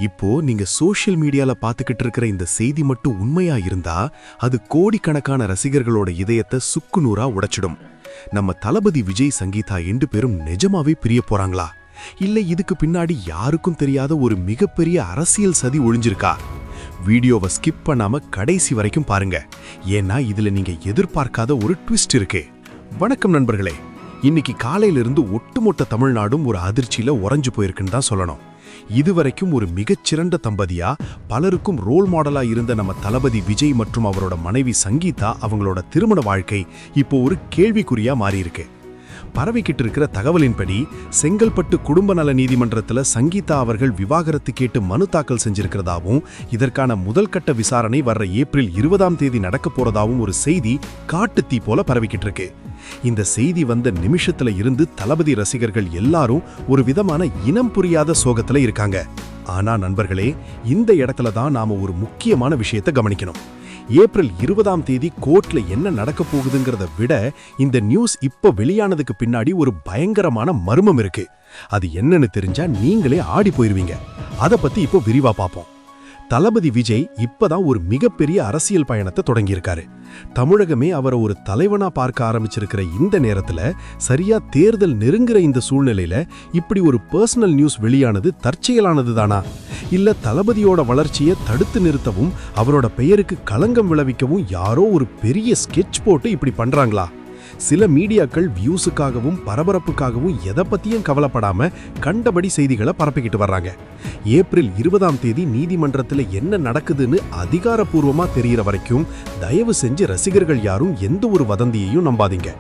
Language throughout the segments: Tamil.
இப்போ நீங்க சோஷியல் மீடியால பாத்துக்கிட்டு இருக்கிற இந்த செய்தி மட்டும் உண்மையா இருந்தா அது கோடிக்கணக்கான ரசிகர்களோட இதயத்தை சுக்குநூறா உடைச்சிடும். நம்ம தளபதி விஜய் சங்கீதா 2 பேரும் நிஜமாவே பிரிய போறாங்களா, இல்ல இதுக்கு பின்னாடி யாருக்கும் தெரியாத ஒரு மிகப்பெரிய அரசியல் சதி ஒளிஞ்சிருக்கா? வீடியோவை ஸ்கிப் பண்ணாம கடைசி வரைக்கும் பாருங்க, ஏன்னா இதுல நீங்க எதிர்பார்க்காத ஒரு ட்விஸ்ட் இருக்கு. வணக்கம் நண்பர்களே, இன்னைக்கு காலையிலிருந்து ஒட்டுமொத்த தமிழ்நாடும் ஒரு அதிர்ச்சியில உறைஞ்சு போயிருக்குன்னு தான் சொல்லணும். இதுவரைக்கும் ஒரு மிகச்சிறந்த தம்பதியா பலருக்கும் ரோல் மாடலா இருந்த நம்ம தளபதி விஜய் மற்றும் அவரோட மனைவி சங்கீதா அவங்களோட திருமண வாழ்க்கை இப்போ ஒரு கேள்விக்குறியா மாறியிருக்கு. பரவிக்கிட்டு இருக்கிற தகவலின்படி செங்கல்பட்டு குடும்ப நல நீதிமன்றத்தில் சங்கீதா அவர்கள் விவாகரத்து கேட்டு மனு தாக்கல் செஞ்சிருக்கிறதாவும், இதற்கான முதல் கட்ட விசாரணை வர்ற ஏப்ரல் 20ஆம் தேதி நடக்க போறதாவும் ஒரு செய்தி காட்டுத்தீ போல பரவிக்கிட்டு இருக்கு. இந்த செய்தி வந்த நிமிஷத்துல இருந்து தளபதி ரசிகர்கள் எல்லாரும் ஒரு விதமான இனம் புரியாத சோகத்துல இருக்காங்க. ஆனா நண்பர்களே, இந்த இடத்துல தான் நாம ஒரு முக்கியமான விஷயத்தை கவனிக்கணும். ஏப்ரல் 20ஆம் தேதி கோர்ட்ல என்ன நடக்க போகுதுங்கிறத விட இந்த நியூஸ் இப்ப வெளியானதுக்கு பின்னாடி ஒரு பயங்கரமான மர்மம் இருக்கு. அது என்னன்னு தெரிஞ்சா நீங்களே ஆடி போயிருவீங்க. அதை பத்தி இப்போ விரிவா பார்ப்போம். தளபதி விஜய் இப்பதான் ஒரு மிகப்பெரிய அரசியல் பயணத்தை தொடங்கியிருக்காரு. தமிழகமே அவரை ஒரு தலைவனா பார்க்க ஆரம்பிச்சிருக்கிற இந்த நேரத்துல, சரியா தேர்தல் நெருங்குற இந்த சூழ்நிலையில இப்படி ஒரு பர்சனல் நியூஸ் வெளியானது தற்செயலானது தானா, இல்ல தளபதியோட வளர்ச்சியை தடுத்து நிறுத்தவும் அவரோட பெயருக்கு களங்கம் விளைவிக்கவும் யாரோ ஒரு பெரிய ஸ்கெட்ச் போட்டு இப்படி பண்றாங்களா? சில மீடியாக்கள் வியூஸுக்காகவும் பரபரப்புக்காகவும் எதை பத்தியும் கவலைப்படாம கண்டபடி செய்திகளை பரப்பிக்கிட்டு வர்றாங்க. ஏப்ரல் 20ஆம் தேதி நீதிமன்றத்தில் என்ன நடக்குதுன்னு அதிகாரப்பூர்வமா தெரியற வரைக்கும் தயவு செஞ்சு ரசிகர்கள் யாரும் எந்த ஒரு வதந்தியையும் நம்பாதீங்க.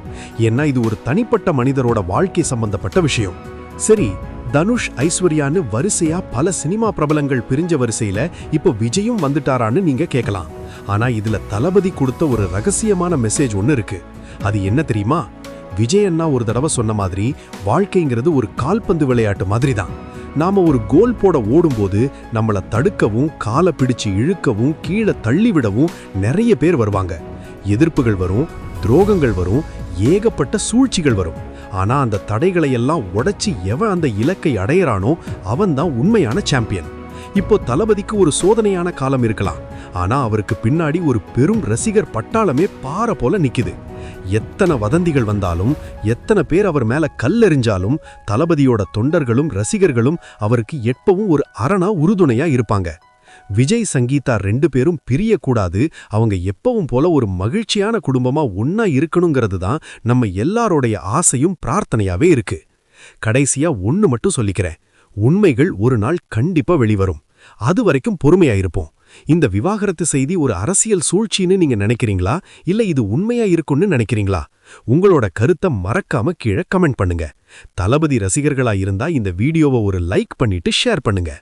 ஏன்னா இது ஒரு தனிப்பட்ட மனிதரோட வாழ்க்கை சம்பந்தப்பட்ட விஷயம். சரி, தனுஷ் ஐஸ்வர்யான்னு வரிசையா பல சினிமா பிரபலங்கள் பிரிஞ்ச வரிசையில இப்போ விஜயும் வந்துட்டாரான்னு நீங்க கேட்கலாம். ஆனா இதுல தளபதி கொடுத்த ஒரு ரகசியமான மெசேஜ் ஒன்னு இருக்கு. அது என்ன தெரியுமா? விஜய் அண்ணா ஒரு தடவை சொன்ன மாதிரி, வாழ்க்கைங்கிறது ஒரு கால்பந்து விளையாட்டு மாதிரி தான். நாம ஒரு கோல் போட ஓடும்போது நம்மளை தடுக்கவும் காலை பிடிச்சு இழுக்கவும் கீழே தள்ளிவிடவும் நிறைய பேர் வருவாங்க. எதிர்ப்புகள் வரும், துரோகங்கள் வரும், ஏகப்பட்ட சூழ்ச்சிகள் வரும். ஆனா அந்த தடைகளை எல்லாம் உடைச்சி எவன் அந்த இலக்கை அடையறானோ அவன் தான் உண்மையான சாம்பியன். இப்போ தளபதிக்கு ஒரு சோதனையான காலம் இருக்கலாம், ஆனா அவருக்கு பின்னாடி ஒரு பெரும் ரசிகர் பட்டாளமே பாறை போல நிக்குது. எத்தனை வதந்திகள் வந்தாலும், எத்தனை பேர் அவர் மேல கல்லெறிஞ்சாலும் தளபதியோட தொண்டர்களும் ரசிகர்களும் அவருக்கு எப்பவும் ஒரு அரணா உறுதுணையா இருப்பாங்க. விஜய் சங்கீதா 2 பேரும் பிரியக்கூடாது, அவங்க எப்பவும் போல ஒரு மகிழ்ச்சியான குடும்பமா ஒன்னா இருக்கணுங்கிறது தான் நம்ம எல்லாரோடைய ஆசையும் பிரார்த்தனையாவே இருக்கு. கடைசியா ஒன்னு மட்டும் சொல்லிக்கிறேன், உண்மைகள் ஒரு நாள் கண்டிப்பா வெளிவரும். அது வரைக்கும் பொறுமையாயிருப்போம். இந்த விவாகரத்து செய்தி ஒரு அரசியல் சூழ்ச்சின்னு நீங்க நினைக்கிறீங்களா, இல்ல இது உண்மையா இருக்குன்னு நினைக்கிறீங்களா? உங்களோட கருத்தை மறக்காம கீழே கமெண்ட் பண்ணுங்க. தளபதி ரசிகர்களா இருந்தா இந்த வீடியோவை ஒரு லைக் பண்ணிட்டு ஷேர் பண்ணுங்க.